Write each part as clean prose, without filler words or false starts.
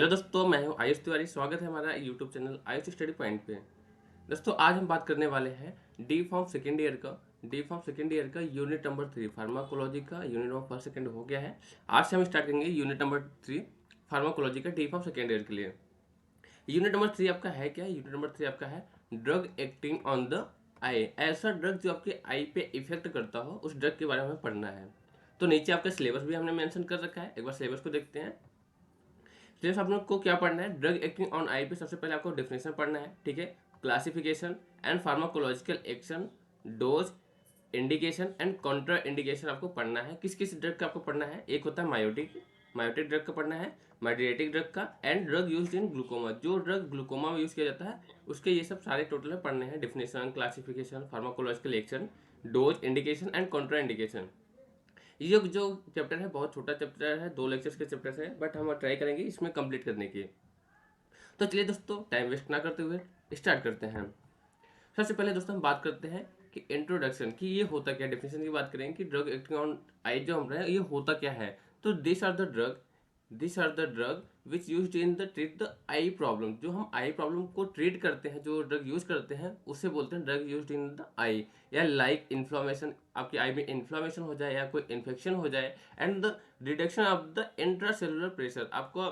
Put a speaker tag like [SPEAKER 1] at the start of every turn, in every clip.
[SPEAKER 1] Hello दोस्तों, मैं हूं आयुष तिवारी। स्वागत है हमारा YouTube channel Ayush study point पे। दोस्तों, आज हम बात करने वाले हैं डी फॉर्म सेकेंड ईयर का यूनिट नंबर 3 फार्माकोलॉजी का। यूनिट नंबर फर्स्ट सेकेंड हो गया है। आज से हम स्टार्ट करेंगे यूनिट नंबर 3 फार्माकोलॉजी का डी फॉर्म सेकेंड ईयर के लिए। यूनिट नंबर 3 आपका है क्या? यूनिट नंबर 3 आपका है ड्रग एक्टिंग ऑन द आई। ऐसा ड्रग जो आपके आई पे इफेक्ट करता हो, उस ड्रग के बारे में हमें पढ़ना है। तो नीचे आपका सिलेबस भी हमने मेंशन कर रखा है, एक बार सिलेबस को देखते हैं। सिर्फ आप लोग को क्या पढ़ना है, ड्रग एक्टिंग ऑन आई पे सबसे पहले आपको डेफिनेशन पढ़ना है, ठीक है। Classification and pharmacological action, dose, indication and Contra indication आपको पढ़ना है। किस किस ड्रग का आपको पढ़ना है? एक होता है मायोटिक, मायोटिक ड्रग का पढ़ना है, माइड्रेटिक ड्रग का, and drug use in glaucoma. जो ड्रग ग्लूकोमा में यूज किया जाता है उसके ये सब सारे टोटल में पढ़ने हैं। Definition, classification, pharmacological action, dose, indication and Contra indication. ये जो चैप्टर है बहुत छोटा चैप्टर है, 2 लेक्चर्स के चैप्टर है, बट हम ट्राई करेंगे इसमें कंप्लीट करने की। तो चलिए दोस्तों, टाइम वेस्ट ना करते हुए स्टार्ट करते हैं। सबसे पहले दोस्तों हम बात करते हैं कि इंट्रोडक्शन, कि ये होता क्या। डेफिनेशन की बात करें कि ड्रग एक्टिंग ऑन आई जो हम रहे हैं ये होता क्या है। तो this are the drug which use in the treat the eye problem. जो हम आई प्रॉब्लम को ट्रीट करते हैं, जो ड्रग यूज करते हैं उसे बोलते हैं ड्रग यूज इन द आई। या लाइक इन्फ्लामेशन, आपकी आई में इन्फ्लामेशन हो जाए या कोई इन्फेक्शन हो जाए, and the reduction of the intracellular pressure. आपको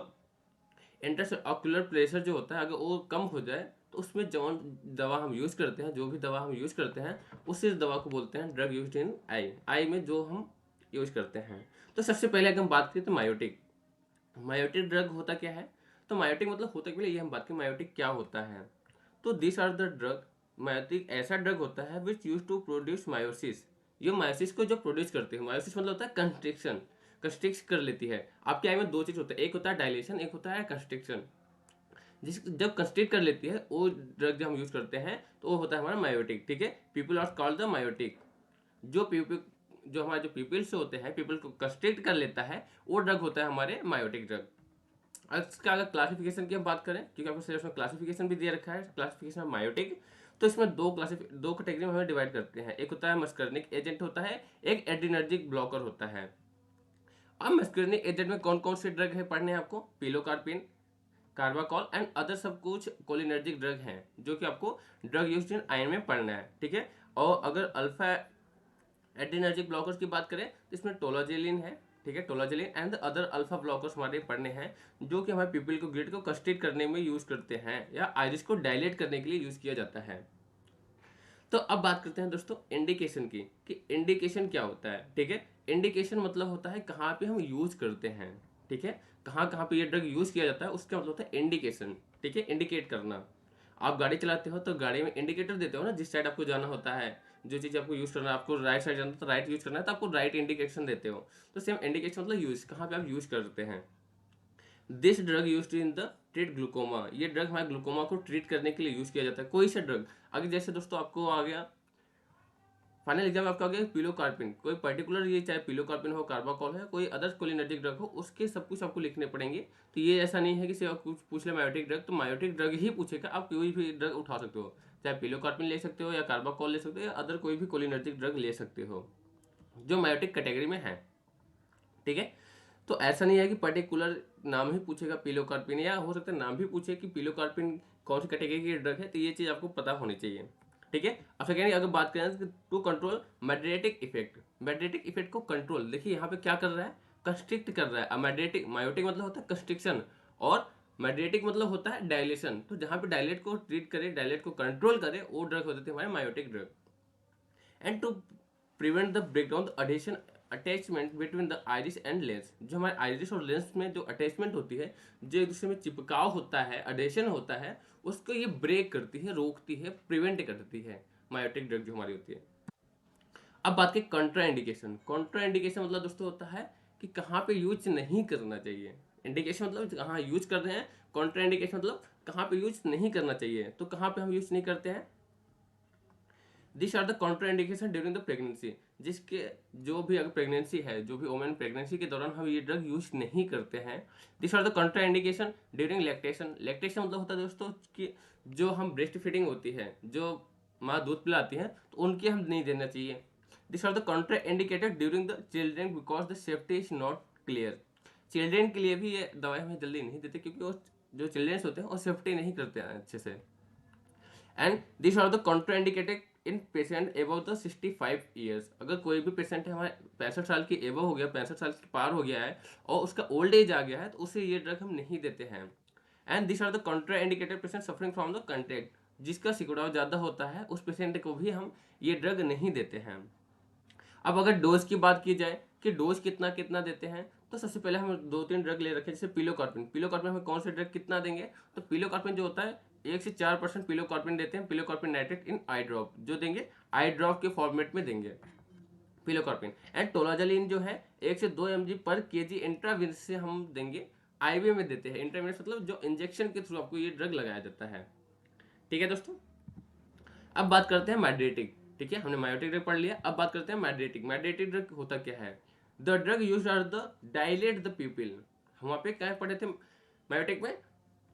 [SPEAKER 1] इंट्राऑक्यूलर प्रेशर जो होता है अगर वो कम हो जाए तो उसमें जो दवा हम यूज़ करते हैं, जो भी दवा हम यूज़ करते हैं उसी दवा को बोलते हैं ड्रग यूज इन आई। आई में जो हम यूज करते हैं। तो सबसे पहले अगर हम बात करें तो मायोटिक, मायोटिक ड्रग होता क्या है। तो मायोटिक मतलब होता क्या है, ये हम बात करें मायोटिक क्या होता है। तो this are the drug, miotic ऐसा ड्रग होता है which use to produce miosis. ये मायोसिस को जो प्रोड्यूस करते हैं, मायोसिस मतलब होता है कंस्ट्रिक्शन, कंस्ट्रिक्ट कर लेती है। आपके आई में दो चीज होता है, एक होता है डायलेशन, एक होता है कंस्ट्रिक्शन। जिस जब कंस्ट्रिक्ट कर लेती है वो ड्रग जो हम यूज करते हैं तो वो होता है हमारा मायोटिक, ठीक है। Pupil are called the miotic. जो पीपल, जो हमारे जो पीपल्स होते हैं, पीपल को कंस्ट्रिक्ट कर लेता है वो ड्रग होता है हमारे मायोटिक ड्रग। इसका अगर क्लासिफिकेशन की हम बात करें, क्योंकि आपको सिलेबस में क्लासिफिकेशन भी दिया रखा है, क्लासिफिकेशन ऑफ मायोटिक। तो इसमें दो कैटेगरी में हमें डिवाइड करते हैं। एक होता है मस्कर्निक एजेंट होता है, एक एड्रीनर्जिक ब्लॉकर होता है। अब मस्कर्निक एजेंट में कौन कौन से ड्रग है पढ़ने हैं आपको? पिलोकार्पिन, कार्बाकॉल एंड अदर सब कुछ कोलिनर्जिक ड्रग हैं जो कि आपको ड्रग यूज इन आयन में पढ़ना है, ठीक है। और अगर अल्फा एड्रीनर्जिक ब्लॉकर्स की बात करें तो इसमें टोलाजेलिन है, ठीक है। टोलाजेलिन एंड अदर अल्फा ब्लॉकर्स हमारे पढ़ने हैं जो कि हमारे पीपल को ग्रिड को कंस्ट्रिक्ट करने में यूज करते हैं या आइरिस को डायलेट करने के लिए यूज किया जाता है। तो अब बात करते हैं दोस्तों इंडिकेशन की, कि इंडिकेशन क्या होता है, ठीक है। इंडिकेशन मतलब होता है कहाँ पे हम यूज करते हैं, ठीक है। कहाँ कहाँ पे ये ड्रग यूज किया जाता है उसका मतलब होता है इंडिकेशन, ठीक है। इंडिकेट करना। आप गाड़ी चलाते हो तो गाड़ी में इंडिकेटर देते हो ना, जिस साइड आपको जाना होता है, जो चीज़ आपको यूज करना है, आपको राइट साइड जाना है तो राइट यूज करना है तो आपको राइट इंडिकेशन देते हो। तो सेम इंडिकेशन मतलब यूज, कहाँ पे आप यूज करते हैं। This drug use in the treat glaucoma. ये ड्रग हमारे ग्लूकोमा को ट्रीट करने के लिए यूज किया जाता है। कोई सा ड्रग, अगर जैसे दोस्तों आपको आ गया फाइनल एग्जाम में, आपका आ गया पिलोकार्पिन, कोई पर्टिकुलर, ये चाहे पिलोकार्पिन हो, कार्बाकॉल है, कोई अदर कोलिनर्जिक ड्रग हो, उसके सब कुछ आपको लिखने पड़ेंगे। तो ये ऐसा नहीं है कि सिर्फ कुछ पूछ ले मायोटिक ड्रग तो मायोटिक ड्रग ही पूछेगा। आप कोई भी ड्रग उठा सकते हो, चाहे पिलोकार्पिन ले सकते हो या कार्बाकॉल ले सकते हो या अदर कोई भी कोलिनर्जिक ड्रग ले सकते हो जो मायोटिक कैटेगरी में है, ठीक है। तो ऐसा नहीं है कि पर्टिकुलर नाम ही पूछेगा पिलोकार्पिन, या हो सकता है नाम भी पूछे कि पिलोकार्पिन कौन सी कैटेगरी की ड्रग है। तो ये चीज़ आपको पता होनी चाहिए, ठीक है। अब सेकेंड अगर बात करें टू कंट्रोल मैड्रेटिक इफेक्ट, मैड्रेटिक इफेक्ट को कंट्रोल, देखिए यहाँ पे क्या कर रहा है, कंस्ट्रिक्ट कर रहा है। अब मैड्रेटिक, मायोटिक मतलब होता है कंस्ट्रिक्शन और मैड्रेटिक मतलब होता है डायलेशन। तो जहाँ पे डायलेट को ट्रीट करे, डायलेट को कंट्रोल करे, वो ड्रग होते थे हमारे miotic drug. And to prevent the breakdown the adhesion attachment between the iris and lens. जो हमारे आइरिस और लेंस में जो अटैचमेंट होती है, जो एक दूसरे में चिपकाव होता है, अडेशन होता है, उसको ये ब्रेक करती है, रोकती है, प्रिवेंट करती है मायोटिक ड्रग जो हमारी होती है। अब बात करें कॉन्ट्रा इंडिकेशन। कॉन्ट्रा इंडिकेशन मतलब दोस्तों होता है कि कहाँ पे यूज नहीं करना चाहिए। इंडिकेशन मतलब कहाँ यूज कर रहे हैं, कॉन्ट्रा इंडिकेशन मतलब कहाँ पे यूज नहीं करना चाहिए। तो कहाँ पे हम यूज नहीं करते हैं, this are the contraindication during the pregnancy. जिसके जो भी अगर प्रेगनेंसी है, जो भी वोमेन प्रेगनेंसी के दौरान हम ये ड्रग यूज नहीं करते हैं। This are the contraindication during lactation. Lactation मतलब होता है दोस्तों कि जो हम ब्रेस्ट फीडिंग होती है, जो माँ दूध पिलाती है तो उनकी हम नहीं देना चाहिए। This are the contraindicated during the children because the safety is not clear. Children के लिए भी ये दवाई हमें जल्दी नहीं देते, क्योंकि वो जो चिल्ड्रेंस होते हैं वो सेफ्टी नहीं करते हैं अच्छे से। And this are the contraindicated in patient above the 65 years. अगर कोई भी पेशेंट है हमारे 65 साल की एबव हो गया, 65 साल के पार हो गया है और उसका ओल्ड एज आ गया है, तो उसे ये ड्रग हम नहीं देते हैं। And this are the contraindicated patient suffering from the contact, जिसका सिकुड़ाव ज़्यादा होता है उस पेशेंट को भी हम ये ड्रग नहीं देते हैं। अब अगर डोज की बात की जाए कि डोज कितना कितना देते हैं, तो सबसे पहले हम 2-3 ड्रग ले रखे हैं, जैसे पिलोकार्पिन। पिलोकार्पिन में कौन से ड्रग कितना देंगे, तो पिलोकार्पिन जो होता है 1 से 4% पिलोकार्पिन देते हैं, पिलोकार्पिन नाइट्रेट इन आई ड्रॉप, जो देंगे आई ड्रॉप के फॉर्मेट में देंगे पिलोकार्पिन। एंड टोलाजोलिन जो है 1 से 2 mg पर केजी इंट्रावेनस से हम देंगे, आईवी में देते हैं। इंट्रावेनस मतलब जो इंजेक्शन के थ्रू आपको ये ड्रग लगाया जाता है। ठीक है दोस्तों, अब बात करते हैं मैड्रेटिक। ठीक है, हमने मायोटिक ड्रग पढ़ लिया, अब बात करते हैं मैड्रेटिक। मैड्रेटिक ड्रग होता क्या है, the drug use are the dilate the pupil. हम वहाँ पे क्या पढ़े थे, मायोटिक में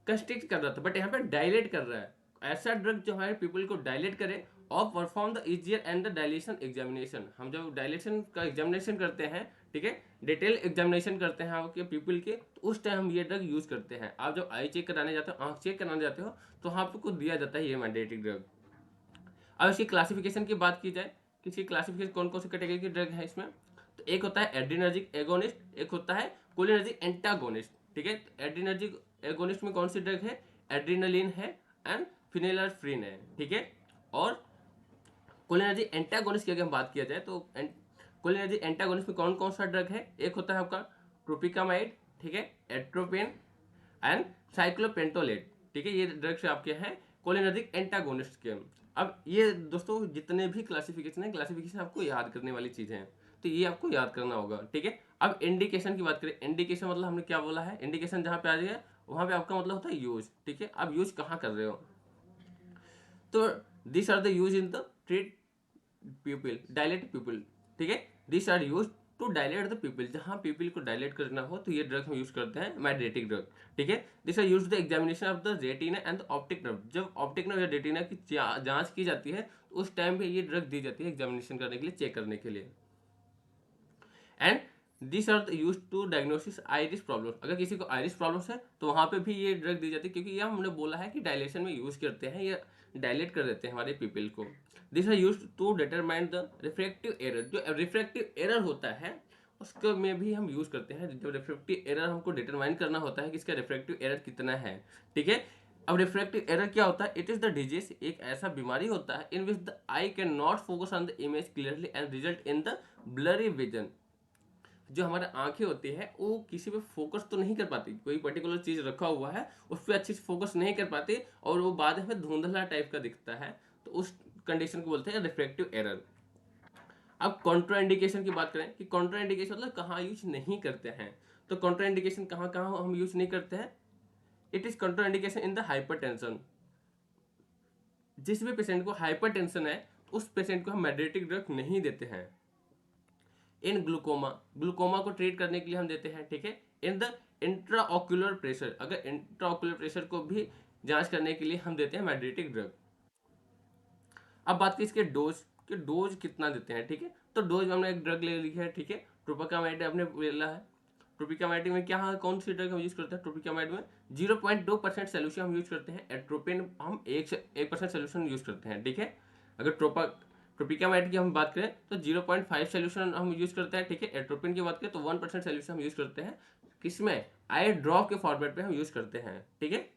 [SPEAKER 1] कंस्ट्रिक्ट कर रहा था, बट यहाँ पे डायलेट कर रहा है। ऐसा ड्रग जो हमारे पीपल को डायलेट करे और perform the easier and the dilation examination. हम जब डायलेशन का एग्जामिनेशन करते हैं, ठीक है, डिटेल एग्जामिनेशन करते हैं आपके पीपल के, तो उस टाइम हम ये ड्रग यूज करते हैं। आप जब आई चेक कराने जाते हो, आंख चेक कराने जाते हो, तो आपको दिया जाता है ये मैड्रेटिक ड्रग। अब इसकी क्लासिफिकेशन की बात की जाए कि इसकी क्लासिफिकेशन कौन कौन सी कैटेगरी की ड्रग है इसमें, तो एक होता है एड्रीनर्जिक एगोनिस्ट, एक होता है कोलिनर्जिक एंटागोनिस्ट। ठीक है, एड्रीनर्जिक एगोनिस्ट में कौन सी ड्रग है, एड्रीनलिन है एंड फिनेल्फ्रिन है। ठीक है, और कोलिनर्जिक एंटागोनिस्ट की अगर हम बात किया जाए तो कोलिनर्जिक एंटागोनिस्ट में कौन कौन सा ड्रग है, एक होता है आपका ट्रोपिकामाइड, ठीक है, एट्रोपेन एंड साइक्लोपेंटोलेट। ठीक है, ये ड्रग्स आपके हैं कोलिनर्जिक एंटागोनिस्ट के। अब ये दोस्तों जितने भी क्लासिफिकेशन है, क्लासिफिकेशन आपको याद करने वाली चीजें हैं, तो ये आपको याद करना होगा। ठीक है, अब इंडिकेशन की बात करें, इंडिकेशन मतलब हमने क्या बोला है, इंडिकेशन जहां पे आ जाएगा वहां पे आपका मतलब होता है यूज। ठीक है, अब यूज कहाँ कर रहे हो, तो this are the use in the treat pupil, dilate pupil. ठीक है, this are use to dilate the pupil, जहां पीपल को डायलेट करना हो तो ये ड्रग हम यूज करते हैं, मैड्रेटिक ड्रग। ठीक है, this are use the examination of the retina and the optic nerve. जब ऑप्टिक नर्व या रेटिना की जांच की जाती है, तो उस टाइम पे ये ड्रग दी जाती है एग्जामिनेशन करने के लिए, चेक करने के लिए। And this are use to diagnosis iris problem. अगर किसी को आइरिस प्रॉब्लम्स है तो वहां पे भी ये ड्रग दी जाती है, क्योंकि ये हमने बोला है कि डायलेशन में यूज करते हैं, ये डायलेट कर देते हैं हमारे पीपल को। This are use to determine the refractive error. जो रिफ्रैक्टिव एरर होता है उसके में भी हम यूज करते हैं, जब रिफ्रैक्टिव एरर हमको डिटरमाइन करना होता है कि इसका रिफ्रैक्टिव एरर कितना है। ठीक है, अब रिफ्रैक्टिव एरर क्या होता है, इट इज द डिजीज, एक ऐसा बीमारी होता है in which the eye can not focus on the image clearly and result in the blurry vision. जो हमारे आंखें होती है वो किसी पे फोकस तो नहीं कर पाती, कोई पर्टिकुलर चीज रखा हुआ है उस पर अच्छे से फोकस नहीं कर पाती और वो बाद में धुंधला टाइप का दिखता है, तो उस कंडीशन को बोलते हैं रिफ्रैक्टिव एरर। अब कॉन्ट्राइंडिकेशन की बात करें कि कॉन्ट्राइंडिकेशन मतलब कहाँ यूज नहीं करते हैं, तो कॉन्ट्राइंडिकेशन कहाँ कहाँ हम यूज नहीं करते हैं, it is contraindication in the hypertension. जिस भी पेशेंट को हाइपरटेंशन है उस पेशेंट को हम मैड्रेटिक ड्रग नहीं देते हैं। इन ग्लूकोमा, ग्लूकोमा को ट्रीट करने के लिए हम देते हैं। ठीक है, इन द इंट्राऑक्यूलर प्रेशर, अगर इंट्राऑक्यूलर प्रेशर को भी जांच करने के लिए हम देते हैं मैड्रेटिक ड्रग। अब बात की इसके डोज कि डोज कितना देते हैं। ठीक है, तो डोज में हमने एक ड्रग ले ली है, ठीक है, ट्रोपिकामाइड हमने लेला है। ट्रोपिकामाइड में क्या है, कौन सी ड्रग हम यूज करते हैं, ट्रोपिकामाइड में 0.2% सोल्यूशन हम यूज करते हैं। एट्रोपिन हम 1% सोल्यूशन यूज करते हैं। ठीक है, अगर ट्रोपिकामाइड की हम बात करें तो 0.5 सोल्यूशन हम यूज करते हैं। ठीक है, एट्रोपिन की बात करें तो 1% सोल्यूशन हम यूज करते हैं, किसमें, आई ड्रॉप के फॉर्मेट में हम यूज करते हैं। ठीक है,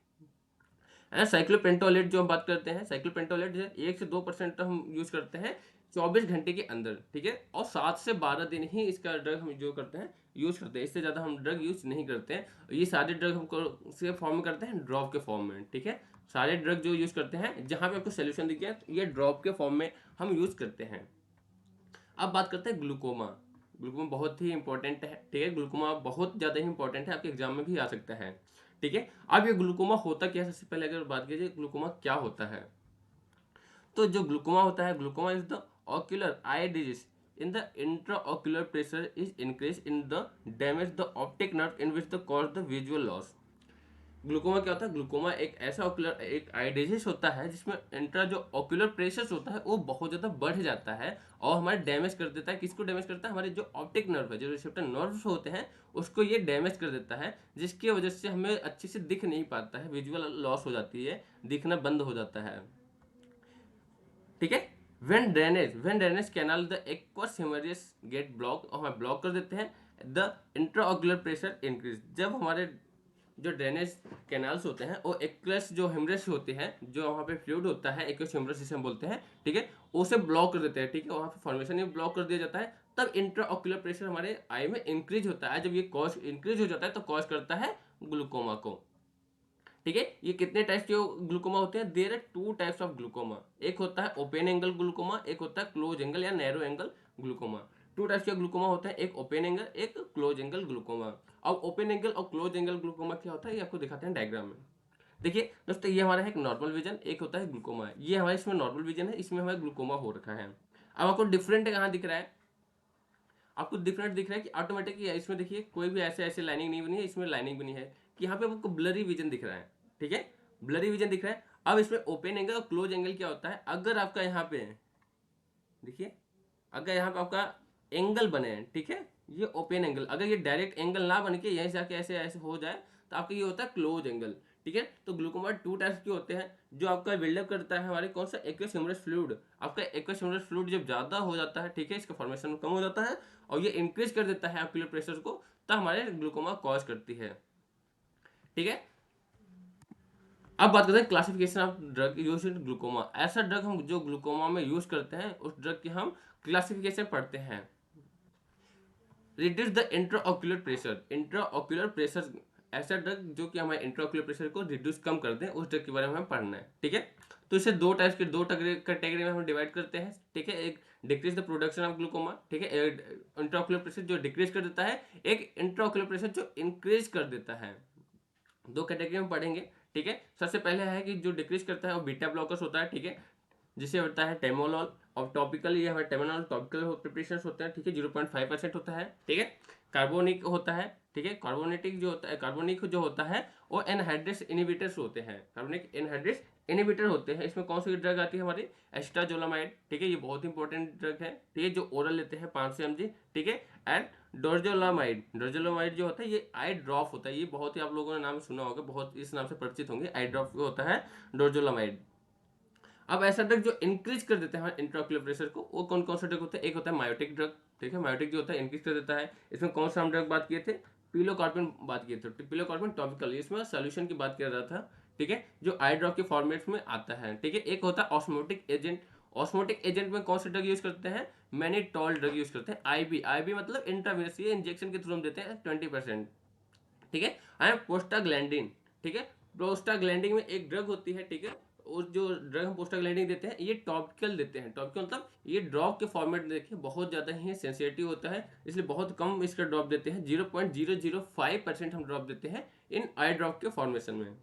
[SPEAKER 1] साइक्लोपेंटोलेट जो हम बात करते हैं, साइक्लोपेंटोलेट जो है 1 से 2% हम यूज करते हैं 24 घंटे के अंदर। ठीक है, और 7 से 12 दिन ही इसका ड्रग हम जो करते हैं यूज करते हैं, इससे ज़्यादा हम ड्रग यूज नहीं करते हैं। ये सारे ड्रग हमको उसके फॉर्म में करते हैं, ड्रॉप के फॉर्म में। ठीक है, सारे ड्रग जो यूज करते हैं जहाँ पे आपको सोल्यूशन दिख गया ये ड्रॉप के फॉर्म में हम यूज करते हैं। अब बात करते हैं ग्लूकोमा। ग्लूकोमा बहुत ही इंपॉर्टेंट है। ठीक है, ग्लूकोमा बहुत ज़्यादा ही इंपॉर्टेंट है, आपके एग्जाम में भी आ सकता है। ठीक है, अब ये ग्लूकोमा होता क्या है, सबसे पहले अगर बात की जाए ग्लूकोमा क्या होता है, तो जो ग्लूकोमा होता है, glaucoma is the ocular eye disease in the intraocular pressure is increase in the damage the optic nerve in which the cause the visual loss. Glaucoma क्या होता है? ग्लूकोमा एक ऐसा ऑक्यूलर एक आई डिजीज होता है जिसमें इंट्रा जो ऑक्यूलर प्रेशर होता है वो बहुत ज़्यादा बढ़ जाता है और हमारे डैमेज कर देता है। किसको डैमेज करता है? हमारे जो ऑप्टिक नर्व है, जो रिसेप्टर नर्व्स होते हैं उसको ये डैमेज कर देता है, जिसकी वजह से हमें अच्छे से दिख नहीं पाता है, विजुअल लॉस हो जाती है, दिखना बंद हो जाता है। ठीक है। When drainage canal the aqueous haemorrhage get block, और हम ब्लॉक कर देते हैं, द इंट्राऑक्यूलर प्रेशर इंक्रीज। जब हमारे जो ड्रेनेज कैनाल्स होते हैं वो एक्वस जो हेमरेज होते हैं, जो वहाँ पे फ्लूइड होता है एक्वस हेमरेज जिसे हम बोलते हैं, ठीक है, उसे ब्लॉक कर देते हैं। ठीक है, वहाँ पे फॉर्मेशन ही ब्लॉक कर दिया जाता है, तब इंट्राऑक्यूलर प्रेशर हमारे आई में इंक्रीज होता है। जब ये कॉज इंक्रीज हो जाता है तो कॉज करता है ग्लूकोमा को। ठीक है, ये कितने टाइप्स के ग्लूकोमा होते हैं? There are two types of glaucoma. एक होता है ओपन एंगल ग्लूकोमा, एक होता है क्लोज एंगल या narrow angle glaucoma. Two types के ग्लूकोमा होते हैं, एक ओपन एंगल, एक क्लोज एंगल ग्लूकोमा। अब ओपन एंगल और क्लोज एंगल ग्लूकोमा क्या होता है ये आपको दिखाते हैं डायग्राम में। देखिए दोस्तों, ये हमारा है एक नॉर्मल विजन, एक होता है ग्लूकोमा। ये हमारे इसमें नॉर्मल विजन है, इसमें हमारा ग्लूकोमा हो रखा है। अब आपको डिफरेंट कहाँ दिख रहा है? आपको डिफरेंट दिख रहा है कि ऑटोमेटिक इसमें देखिए कोई भी ऐसे ऐसे लाइनिंग नहीं बनी है, इसमें लाइनिंग बनी है कि यहाँ पे आपको ब्लरी विजन दिख रहा है। ठीक है, ब्लरी विजन दिख रहा है। अब इसमें ओपन एंगल और क्लोज एंगल क्या होता है? अगर आपका यहाँ पे देखिए, अगर यहाँ पे आपका एंगल बने हैं, ठीक है, ये ओपन एंगल, अगर ये डायरेक्ट एंगल ना बन के यहीं से आके ऐसे ऐसे हो जाए तो आपका ये होता है क्लोज एंगल। ठीक है, तो ग्लूकोमा टू टाइप्स के होते हैं। जो आपका बिल्डअप करता है हमारे कौन सा? Aqueous humorous fluid. आपका एक्वस ह्यूमरस फ्लूइड जब ज़्यादा हो जाता है, ठीक है, इसका फॉर्मेशन कम हो जाता है और ये इंक्रीज कर देता है ऑक्यूलर प्रेशर को, तब हमारे ग्लूकोमा कॉज करती है। ठीक है, अब बात करते हैं classification of drug use in glaucoma. ऐसा ड्रग हम जो ग्लूकोमा में यूज करते हैं उस ड्रग की हम क्लासिफिकेशन पढ़ते हैं। Reduce the intraocular pressure. Intraocular pressure ऐसा ड्रग जो कि हमारे इंट्राऑक्यूलर प्रेशर को रिड्यूस कम कर दे, उस ड्रग के बारे में हमें पढ़ना है। ठीक है, तो इसे दो टाइप्स के दो कैटेगरी में हम डिवाइड करते हैं। ठीक है, एक decrease the production of glaucoma, ठीक है, इंट्राऑक्यूलर प्रेशर जो डिक्रीज कर देता है, एक इंट्राऑक्यूलर प्रेशर जो इंक्रीज कर देता है। दो कैटेगरी में पढ़ेंगे। ठीक है, सबसे पहले है कि जो डिक्रीज करता है वो बीटा ब्लॉकर्स होता है। ठीक है, जिसे होता है टेमोलॉल, और टॉपिकल ये हमारे टेमोलॉल टॉपिकल प्रिपरेशन होते हैं। ठीक है, 0.5% होता है। ठीक है, कार्बोनिक होता है। ठीक है, कार्बोनेटिक जो होता है, कार्बोनिक जो होता है वो एनहाइड्रेस इनिबिटर्स होते हैं, कार्बोनिक एनहाइड्रेस इनिबिटर होते हैं। इसमें कौन सी ड्रग आती है हमारी? एस्ट्राजोलामाइड। ठीक है, ये बहुत इंपॉर्टेंट ड्रग है। ठीक है, जो ओरल लेते हैं 500 mg। ठीक है, एंड डोरजोलामाइड। डोरजोलामाइड जो होता है ये आई ड्रॉप होता है, ये बहुत ही आप लोगों ने नाम सुना होगा, बहुत इस नाम से परिचित होंगे। आई ड्रॉप होता है डोरजोलामाइड। अब ऐसा ड्रग जो इंक्रीज कर देता है हमारे इंट्राऑक्यूलर प्रेशर को, वो कौन कौन सा ड्रग होता है? एक होता है मायोटिक ड्रग। ठीक है, मायोटिक जो होता है इंक्रीज कर देता है। इसमें कौन सा हम ड्रग बात किए थे? पिलोकार्पिन बात किए थे। पिलोकार्पिन टॉपिकल, इसमें सोल्यूशन की बात कर रहा था। ठीक है, जो आई ड्रॉप के फॉर्मेट में आता है। ठीक है, एक होता है ऑस्मोटिक एजेंट। ऑस्मोटिक एजेंट में कौन सा ड्रग यूज करते हैं? मैनिटॉल ड्रग यूज करते हैं। आईबी, आईबी मतलब इंट्रावेनस, ये इंजेक्शन के थ्रू हम देते हैं 20%। ठीक है, एंड प्रोस्टाग्लैंडिन। ठीक है, प्रोस्टाग्लैंडिन में एक ड्रग होती है। ठीक है, और जो ड्रग हम प्रोस्टाग्लैंडिन देते हैं ये टॉपिकल देते हैं। टॉपिकल मतलब ये ड्रॉप के फॉर्मेट में देखिए बहुत ज़्यादा ही सेंसिटिव होता है, इसलिए बहुत कम इसका ड्रॉप देते हैं। 0.005% हम ड्रॉप देते हैं इन आई ड्रॉप के फॉर्मेशन में।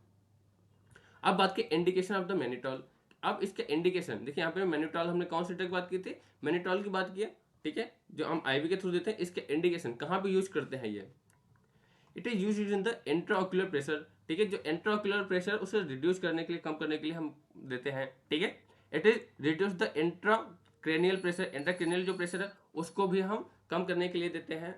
[SPEAKER 1] अब बात की इंडिकेशन ऑफ द मैनिटॉल। अब इसके इंडिकेशन देखिए, यहाँ पे मैनिटॉल हमने कौन सी ड्रग की बात की थी? मैनिटॉल की बात की है। ठीक है, जो हम आईवी के थ्रू देते हैं, इसके इंडिकेशन कहाँ पे यूज करते हैं? ये it is use in the intraocular pressure. ठीक है, जो इंट्राऑक्यूलर प्रेशर उसे रिड्यूस करने के लिए, कम करने के लिए हम देते हैं। ठीक है, it is reduce the intracranial pressure. Intracranial जो प्रेशर है उसको भी हम कम करने के लिए देते हैं।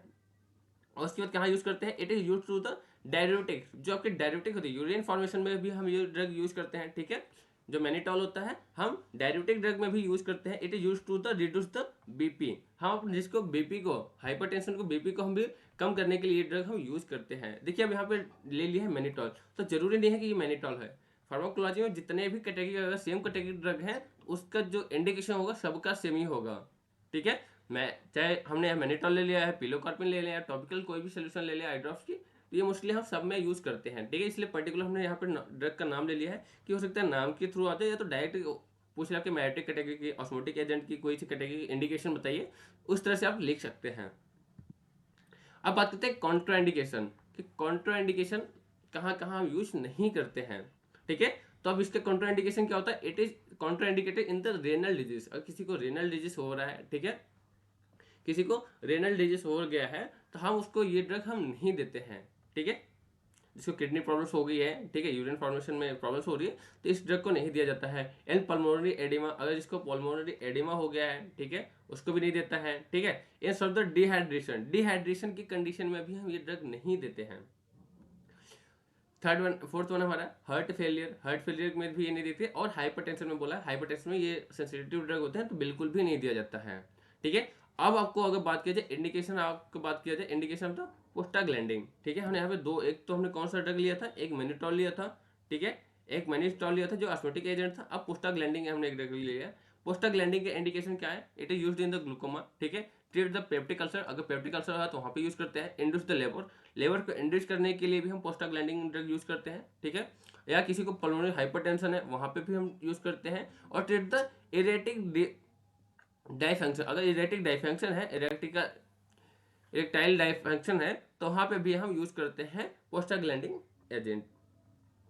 [SPEAKER 1] और उसके बाद कहाँ यूज करते हैं? It is use to the diuretic. जो आपके डायरेटिक होती है, यूरिन फॉर्मेशन में भी हम ये ड्रग यूज करते हैं। ठीक है, जो मैनिटॉल होता है हम डायरेटिक ड्रग में भी यूज करते हैं। It is use to the reduce the BP. हम जिसको बीपी को, हाइपरटेंशन को, बीपी को हम भी कम करने के लिए ये ड्रग हम यूज करते हैं। देखिए अब यहाँ पे ले लिया है मैनिटॉल, तो जरूरी नहीं है कि ये मैनिटॉल है। फार्माकोलॉजी में जितने भी कैटेगरी, अगर सेम कैटेगरी ड्रग है उसका जो इंडिकेशन होगा सबका सेम ही होगा। ठीक है, मैं चाहे हमने मैनिटॉल ले लिया है, पिलोकार्पिन ले लिया, टॉपिकल कोई भी सोल्यूशन ले लिया, आई ड्रॉप्स की, तो ये मोस्टली हम सब में यूज करते हैं। ठीक है, इसलिए पर्टिकुलर हमने यहाँ पे ड्रग का नाम ले लिया है कि हो सकता है नाम के थ्रू आते हैं या तो डायरेक्ट पूछ लिया कि मैट्रिक कैटेगरी की, ऑस्मोटिक एजेंट की कोई सी कैटेगरी इंडिकेशन बताइए, उस तरह से आप लिख सकते हैं। अब बात करते हैं कॉन्ट्राइंडिकेशन, कि कॉन्ट्राइंडिकेशन कहाँ कहाँ हम यूज नहीं करते हैं। ठीक है, तो अब इसके कॉन्ट्राइंडिकेशन क्या होता है? It is contraindicated in the renal disease. अगर किसी को रेनल डिजीज हो रहा है, ठीक है, किसी को रेनल डिजीज हो गया है, तो हम उसको ये ड्रग हम नहीं देते हैं। ठीक है, जिसको किडनी प्रॉब्लम्स हो गई है, ठीक है, यूरिन फॉर्मेशन में प्रॉब्लम्स हो रही है, तो इस ड्रग को नहीं दिया जाता है। एंड पल्मोनरी एडिमा, अगर जिसको पल्मोनरी एडिमा हो गया है, ठीक है, उसको भी नहीं देता है, ठीक है। इन सब डिहाइड्रेशन, डिहाइड्रेशन की कंडीशन में भी हम ये ड्रग नहीं देते हैं। फोर्थ वन हमारा हार्ट फेलियर, हार्ट फेलियर में भी ये नहीं देते। और हाइपरटेंशन में बोला, हाइपरटेंशन में ये सेंसिटिव ड्रग होते हैं तो बिल्कुल भी नहीं दिया जाता है, ठीक है। अब आपको अगर बात किया जाए इंडिकेशन, आपको बात किया जाए इंडिकेशन तो प्रोस्टाग्लैंडिन, ठीक है। हमने यहाँ पे दो, एक तो हमने कौन सा ड्रग लिया था, एक मैनिटोल लिया था, ठीक है, एक मैनिटोल लिया था जो ऑस्मोटिक एजेंट था। अब प्रोस्टाग्लैंडिन हमने एक ड्रग लिया है। प्रोस्टाग्लैंडिन के इंडिकेशन क्या है, it is used in the glaucoma, ठीक है, ट्रीट द पेप्टिक अल्सर, अगर पेप्टिक अल्सर है तो वहाँ पे यूज करते हैं। इंड्यूस द लेबर, लेबर को इंड्यूस करने के लिए भी हम प्रोस्टाग्लैंडिन ड्रग यूज करते हैं, ठीक है। या किसी को पल्मोनरी हाइपरटेंशन है वहाँ पे भी हम यूज करते हैं। और ट्रीट द इरेटिक डाइफंक्शन, अगर इरेटिक डाइफंक्शन है, इरेक्टाइल डाइफंक्शन है, तो वहाँ पे भी हम यूज करते हैं प्रोस्टाग्लैंडिन एजेंट।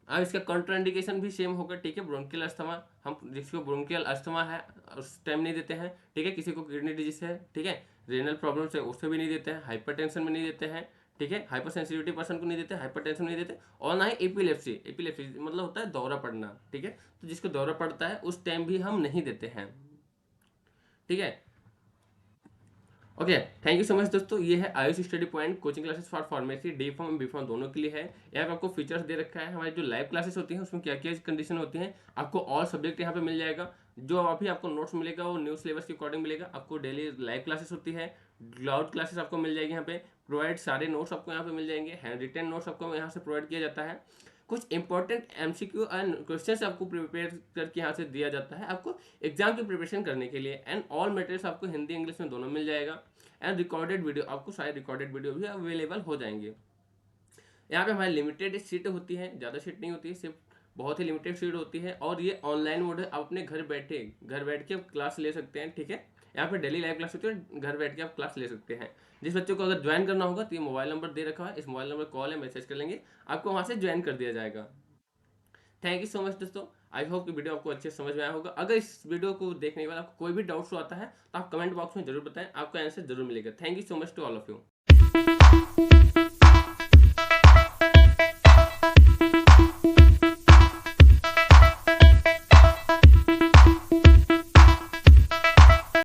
[SPEAKER 1] अब इसका कॉन्ट्राइंडिकेशन भी सेम होगा, ठीक है। ब्रोंकियल अस्थमा, हम जिसको ब्रोंकियल अस्थमा है उस टाइम नहीं देते हैं, ठीक है। किसी को किडनी डिजीज है, ठीक है, रेनल प्रॉब्लम है, उससे भी नहीं देते हैं। हाइपरटेंशन में नहीं देते हैं, ठीक है। हाइपर सेंसिटिविटी पर्सन को नहीं देते, हाइपरटेंशन नहीं देते। और ना ही एपिलेप्सी, एपिलेप्सी मतलब होता है दौरा पड़ना, ठीक है। तो जिसको दौरा पड़ता है उस टाइम भी हम नहीं देते हैं, ठीक है। Okay, thank you so much दोस्तों। ये है Ayush study point coaching classes for pharmacy, D pharm B pharm दोनों के लिए है। यहाँ पे आपको फीचर्स दे रखा है, हमारी जो लाइव क्लासेस होती हैं उसमें क्या क्या कंडीशन होती हैं। आपको ऑल सब्जेक्ट यहाँ पे मिल जाएगा। जो अभी आपको नोट्स मिलेगा वो न्यू सिलेबस के अकॉर्डिंग मिलेगा। आपको डेली लाइव क्लासेस होती है, क्लाउड क्लासेस आपको मिल जाएगी यहाँ पे प्रोवाइड, सारे नोट्स आपको यहाँ पे मिल जाएंगे। हैंड रिटन नोट्स आपको यहाँ से प्रोवाइड किया जाता है। कुछ इंपॉर्टेंट एमसीक्यू एंड क्वेश्चंस आपको प्रिपेयर करके यहाँ से दिया जाता है आपको एग्जाम की प्रिपरेशन करने के लिए। एंड ऑल मटेरियल्स आपको हिंदी इंग्लिश में दोनों मिल जाएगा। एंड रिकॉर्डेड वीडियो, आपको सारे रिकॉर्डेड वीडियो भी अवेलेबल हो जाएंगे। यहाँ पे हमारी लिमिटेड सीट होती है, ज़्यादा सीट नहीं होती है, सिर्फ बहुत ही लिमिटेड सीट होती है। और ये ऑनलाइन मोड है, आप अपने घर बैठ के आप क्लास ले सकते हैं, ठीक है। यहाँ पे डेली लाइव क्लास होती है, घर बैठ के आप क्लास ले सकते हैं। जिस बच्चों को अगर ज्वाइन करना होगा तो ये मोबाइल नंबर दे रखा है, इस मोबाइल नंबर कॉल है, मैसेज कर लेंगे, आपको वहाँ से ज्वाइन कर दिया जाएगा। थैंक यू सो मच दोस्तों। आई होप कि वीडियो आपको अच्छे समझ में आया होगा। अगर इस वीडियो को देखने के बाद आपको कोई भी डाउट्स आता है तो आप कमेंट बॉक्स में जरूर बताएं, आपका आंसर जरूर मिलेगा। Thank you so much to all of you.